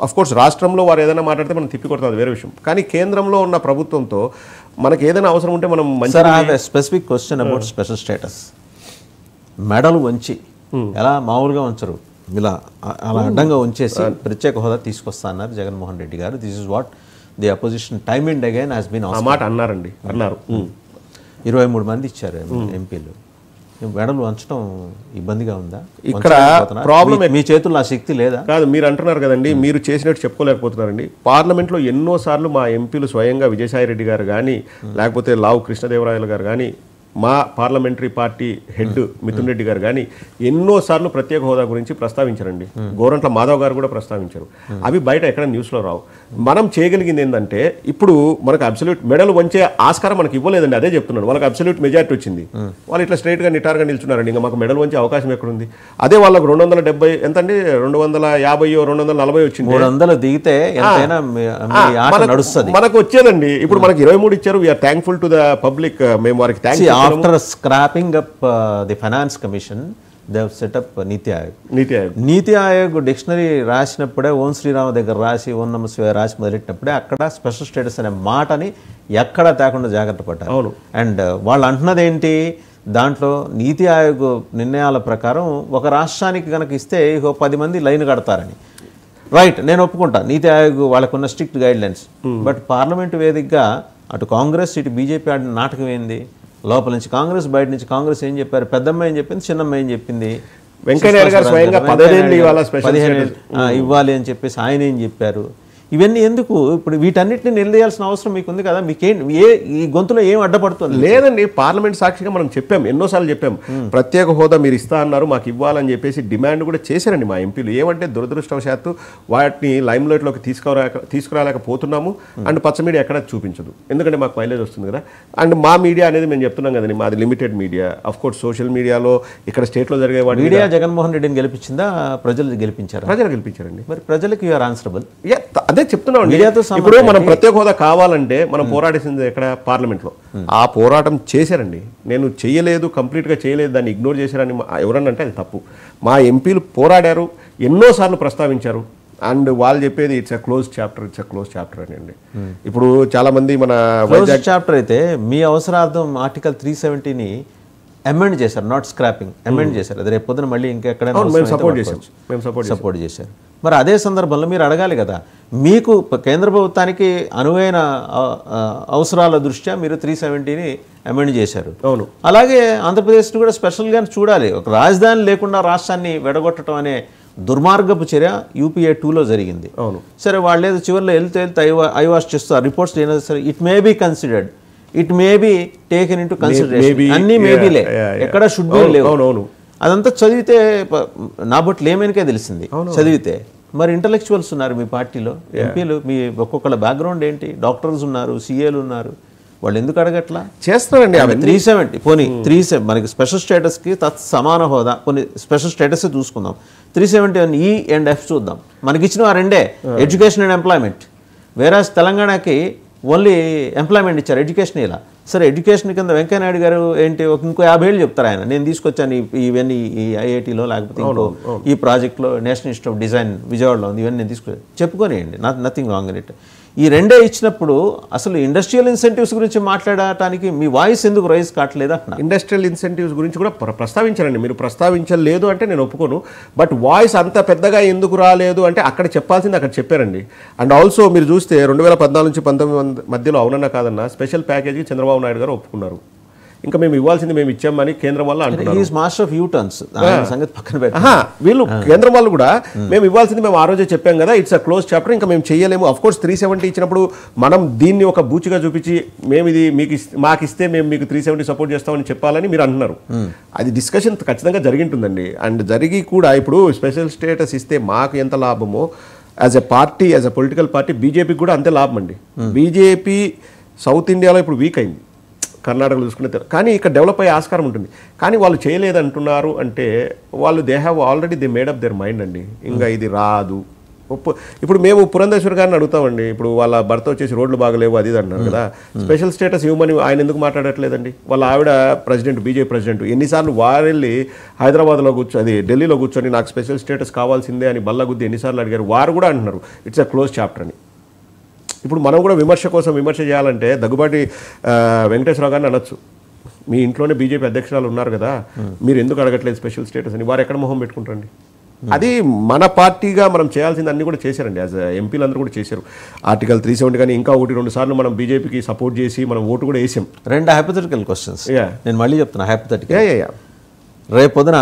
Of course రాష్ట్రంలో వారు ఏదైనా మాట్లాడితే మనం తిప్పికొడతాం, వేరే విషయం. కానీ కేంద్రంలో ఉన్న ప్రభుత్వంతో మనకి ఏదైనా అవసరం ఉంటే మనం sir I have a specific question about special status. మెడలు వంచి ఎలా మామూలుగా ఉంచరు, ఇలా అలా అడ్డంగా ఉంచేసి ప్రత్యేక హోదా తీసుకొస్తా అన్నారు జగన్మోహన్ రెడ్డి గారు. This is what the opposition time and again has been ఆ మాట అన్నారు. 23 మంది ఇచ్చారు ఎంపీలు. మెడలు వంచడం ఇబ్బందిగా ఉందా? ఇక్కడ ప్రాబ్లం మీ చేతుల్లో ఆ శక్తి లేదా? కాదు, మీరు అంటున్నారు కదండి, మీరు చేసినట్టు చెప్పుకోలేకపోతున్నారండి. పార్లమెంట్లో ఎన్నోసార్లు మా ఎంపీలు స్వయంగా విజయసాయి రెడ్డి గారు కానీ లేకపోతే లావు కృష్ణదేవరాయలు గారు కానీ మా parliamentary party head Mithun Reddy గారు కానీ ఎన్నోసార్లు ప్రత్యేక హోదా గురించి ప్రస్తావించారండి. గోరంట్ల మాధవ్ గారు కూడా ప్రస్తావించారు. అవి బయట ఎక్కడ న్యూస్లో రావు. మనం చేయగలిగింది ఏంటంటే, ఇప్పుడు మనకు అబ్సల్యూట్ మెడల్ వంచే ఆస్కారం మనకి ఇవ్వలేదండి. అదే చెప్తున్నాను, వాళ్ళకి అబ్సల్యూట్ మెజారిటీ వచ్చింది. వాళ్ళు ఇట్లా స్ట్రైట్గా నిటారుగా నిల్చున్నారండి. ఇంకా మాకు మెడల్ వంచే అవకాశం ఎక్కడుంది? అదే వాళ్ళకు 270 ఎంతండి, 250 240 వచ్చింది. 300 దిగితే మనకు వచ్చేదండి. ఇప్పుడు మనకి 23 ఇచ్చారు. We are thankful to the public. మేము వారికి thanks. After scrapping up the Finance Commission, they have set up Niti Aayog. Niti Aayog dictionary రాసినప్పుడే ఓం శ్రీరామ దగ్గర రాసి ఓం నమ శివాయ రాసి మొదలెట్టినప్పుడే అక్కడ స్పెషల్ స్టేటస్ అనే మాటని ఎక్కడా తేకుండా జాగ్రత్త పడ్డారు. అండ్ వాళ్ళు అంటున్నది ఏంటి, దాంట్లో నీతి ఆయోగ్ నిర్ణయాల ప్రకారం ఒక రాష్ట్రానికి కనుక ఇస్తే 10 మంది లైన్ కడతారని. రైట్, నేను ఒప్పుకుంటా, నీతి ఆయోగ్ వాళ్ళకున్న strict guide lines. But parliament వేదికగా అటు కాంగ్రెస్ ఇటు బీజేపీ ఆడిన నాటకం ఏంది? లోపల నుంచి కాంగ్రెస్, బయట నుంచి కాంగ్రెస్ ఏం చెప్పారు? పెద్దమ్మ ఏం చెప్పింది, చిన్నమ్మ ఏం చెప్పింది? వెంకయ్య గారు స్వయంగా 15 ఇవ్వాలి అని చెప్పేసి ఆయన ఏం చెప్పారు? ఇవన్నీ ఎందుకు? ఇప్పుడు వీటన్నిటిని నిలదీయాల్సిన అవసరం మీకు ఉంది కదా. మీకేంటి ఈ గొంతులో ఏం అడ్డపడుతుంది? లేదండి, పార్లమెంట్ సాక్షిగా మనం చెప్పాం, ఎన్నోసార్లు చెప్పాం. ప్రత్యేక హోదా మీరు ఇస్తా అన్నారు, మాకు ఇవ్వాలని చెప్పేసి డిమాండ్ కూడా చేశారండి మా ఎంపీలు. ఏమంటే దురదృష్టవశాత్తు వాటిని లైమ్ లైట్లోకి తీసుకురాలేకపోతున్నాము. అండ్ పచ్చ మీడియా ఎక్కడ చూపించదు, ఎందుకంటే మాకు మైలేజ్ వస్తుంది కదా. అండ్ మా మీడియా అనేది మేము చెప్తున్నాం కదండి, మాది limited media. Of course social మీడియాలో ఇక్కడ స్టేట్లో జరిగే వాటి మీడియా జగన్మోహన్ రెడ్డిని గెలిపించిందా, ప్రజలు గెలిపించారు? ప్రజలు గెలిపించారండి. మరి ప్రజలకు యూఆర్ ఆన్సరబుల్. అదే చెప్తున్నాం. ఇప్పుడు మనం ప్రత్యేక హోదా కావాలంటే మనం పోరాడేసింది ఎక్కడ? పార్లమెంట్లో. ఆ పోరాటం చేశారండి. నేను చేయలేదు, కంప్లీట్గా చేయలేదు, దాన్ని ఇగ్నోర్ చేశారని ఎవరన్నా అంటే అది తప్పు. మా ఎంపీలు పోరాడారు, ఎన్నోసార్లు ప్రస్తావించారు. అండ్ వాళ్ళు చెప్పేది ఇట్స్ ఎ క్లోజ్ చాప్టర్ అని అండి. ఇప్పుడు చాలా మంది మన క్లోజ్ చాప్టర్ అయితే మీ అవసరార్థం ఆర్టికల్ 370ని అమెండ్ చేశారు, నాట్ స్క్రాపింగ్, అమెండ్ చేశారు. అది రేపు పొద్దున మళ్ళీ ఇంకెక్కడైనా సపోర్ట్ చేశారు. మరి అదే సందర్భంలో మీరు అడగాలి కదా, మీకు కేంద్ర ప్రభుత్వానికి అనువైన అవసరాల దృష్ట్యా మీరు 370ని అమెండ్ చేశారు. అవును, అలాగే ఆంధ్రప్రదేశ్ని కూడా స్పెషల్గా చూడాలి. ఒక రాజధాని లేకుండా రాష్ట్రాన్ని వెడగొట్టడం అనే దుర్మార్గపు చర్య UPA 2లో జరిగింది. అవును, సరే, వాళ్ళు ఏదో చివరిలో వెళ్తే ఐవాష్ చేస్తారు రిపోర్ట్స్ ఏదో సరే, it may be considered, it may be taken into consideration. అన్నీ మేబీలే, ఎక్కడ షుడ్ బీ లేవు. అదంతా చదివితే నా బొట్టు లేమేనికే తెలిసింది చదివితే. మరి ఇంటలెక్చువల్స్ ఉన్నారు మీ పార్టీలో, ఎంపీలు, మీ ఒక్కొక్కళ్ళ బ్యాక్గ్రౌండ్ ఏంటి? డాక్టర్స్ ఉన్నారు, CAలు ఉన్నారు, వాళ్ళు ఎందుకు అడగట్లా? చేస్తారండి. 370 పోనీ 37 మనకి స్పెషల్ స్టేటస్కి సమాన హోదా, కొన్ని స్పెషల్ స్టేటస్ చూసుకుందాం. 371 E and F చూద్దాం. మనకి ఇచ్చిన ఆ రెండే, ఎడ్యుకేషన్ అండ్ ఎంప్లాయ్మెంట్. వేరే తెలంగాణకి ఓన్లీ ఎంప్లాయ్మెంట్ ఇచ్చారు, ఎడ్యుకేషన్ ఇలా. సరే, ఎడ్యుకేషన్ కింద వెంకయ్యనాయుడు గారు ఏంటి, ఇంకో 50 ఏళ్ళు చెప్తారు ఆయన, నేను తీసుకొచ్చాను ఇవన్నీ ఈ IITలో లేకపోతే ఇంకో ఈ ప్రాజెక్ట్లో నేషనల్ ఇన్స్టిట్యూట్ ఆఫ్ డిజైన్ విజయవాడలో ఉంది, ఇవన్నీ నేను తీసుకొచ్చాను, చెప్పుకోనియండి, నథింగ్ రాంగ్ ఇన్ ఇట్. ఈ రెండే ఇచ్చినప్పుడు అసలు ఇండస్ట్రియల్ ఇన్సెంటివ్స్ గురించి మాట్లాడటానికి మీ వాయిస్ ఎందుకు రైజ్ కావట్లేదు అంటున్నా? ఇండస్ట్రియల్ ఇన్సెంటివ్స్ గురించి కూడా ప్రస్తావించారండి. మీరు ప్రస్తావించలేదు అంటే నేను ఒప్పుకోను. బట్ వాయిస్ అంత పెద్దగా ఎందుకు రాలేదు అంటే అక్కడ చెప్పాల్సింది అక్కడ చెప్పారండి. అండ్ ఆల్సో మీరు చూస్తే 2014 నుంచి 19 మధ్యలో అవునన్నా కాదన్నా స్పెషల్ ప్యాకేజీ చంద్రబాబు నాయుడు గారు ఒప్పుకున్నారు. ఇంకా మేము ఇవ్వాల్సింది మేము ఇచ్చామని కేంద్రం వల్ల అంటున్నారు. వీళ్ళు కేంద్రం వాళ్ళు కూడా మేము ఇవ్వాల్సింది మేము ఆ రోజే చెప్పాం కదా, ఇట్స్ అ క్లోజ్ చాప్టర్, ఇంకా మేము చేయలేము. అఫ్ కోర్స్ 370 ఇచ్చినప్పుడు మనం దీన్ని ఒక బూచిగా చూపించి మేము ఇది మాకు ఇస్తే మేము మీకు 370 సపోర్ట్ చేస్తామని చెప్పాలని మీరు అంటున్నారు. అది డిస్కషన్ ఖచ్చితంగా జరిగింటుందండి. అండ్ జరిగి కూడా ఇప్పుడు స్పెషల్ స్టేటస్ ఇస్తే మాకు ఎంత లాభమో as a party, as a political party బీజేపీకి కూడా అంతే లాభం అండి. బీజేపీ సౌత్ ఇండియాలో ఇప్పుడు వీక్ అయింది, కర్ణాటకలో చూసుకుంటే, కానీ ఇక్కడ డెవలప్ అయ్యే ఆస్కారం ఉంటుంది. కానీ వాళ్ళు చేయలేదంటున్నారు అంటే వాళ్ళు they made up their mind అండి, ఇంకా ఇది రాదు, ఇప్పుడు మేము పురంధేశ్వర్ గారిని అడుగుతామండి, ఇప్పుడు వాళ్ళ భర్త వచ్చేసి రోడ్లు బాగలేవు అది ఇది అంటున్నారు కదా, స్పెషల్ స్టేటస్ ఇవ్వమని ఆయన ఎందుకు మాట్లాడట్లేదండి? వాళ్ళ ఆవిడ ప్రెసిడెంట్, బీజేపీ ప్రెసిడెంట్, ఎన్నిసార్లు వారు వెళ్ళి హైదరాబాద్లో కూర్చొని ఢిల్లీలో కూర్చొని నాకు స్పెషల్ స్టేటస్ కావాల్సిందే అని బల్లగుద్ది ఎన్నిసార్లు అడిగారు. వారు కూడా అంటున్నారు ఇట్స్ అ క్లోజ్ చాప్టర్ అని. ఇప్పుడు మనం కూడా విమర్శ కోసం విమర్శ చేయాలంటే దగ్గుబాటి వెంకటేశ్వరరావు గారిని అనొచ్చు, మీ ఇంట్లోనే బీజేపీ అధ్యక్షురాలు ఉన్నారు కదా, మీరు ఎందుకు అడగట్లేదు స్పెషల్ స్టేటస్ అని. వారు ఎక్కడ మొహం పెట్టుకుంటారండి? అది మన పార్టీగా మనం చేయాల్సింది అన్ని కూడా చేశారండి. యాజ్ ఎంపీలు అందరూ కూడా చేశారు. ఆర్టికల్ 370 కానీ ఇంకా 1-2 సార్లు మనం బీజేపీకి సపోర్ట్ చేసి మనం ఓటు కూడా వేసాం. 2 హైపోథెటికల్ క్వశ్చన్స్ నేను మళ్ళీ చెప్తున్నా. హైపోథెటికల్, యా రేపొద్దున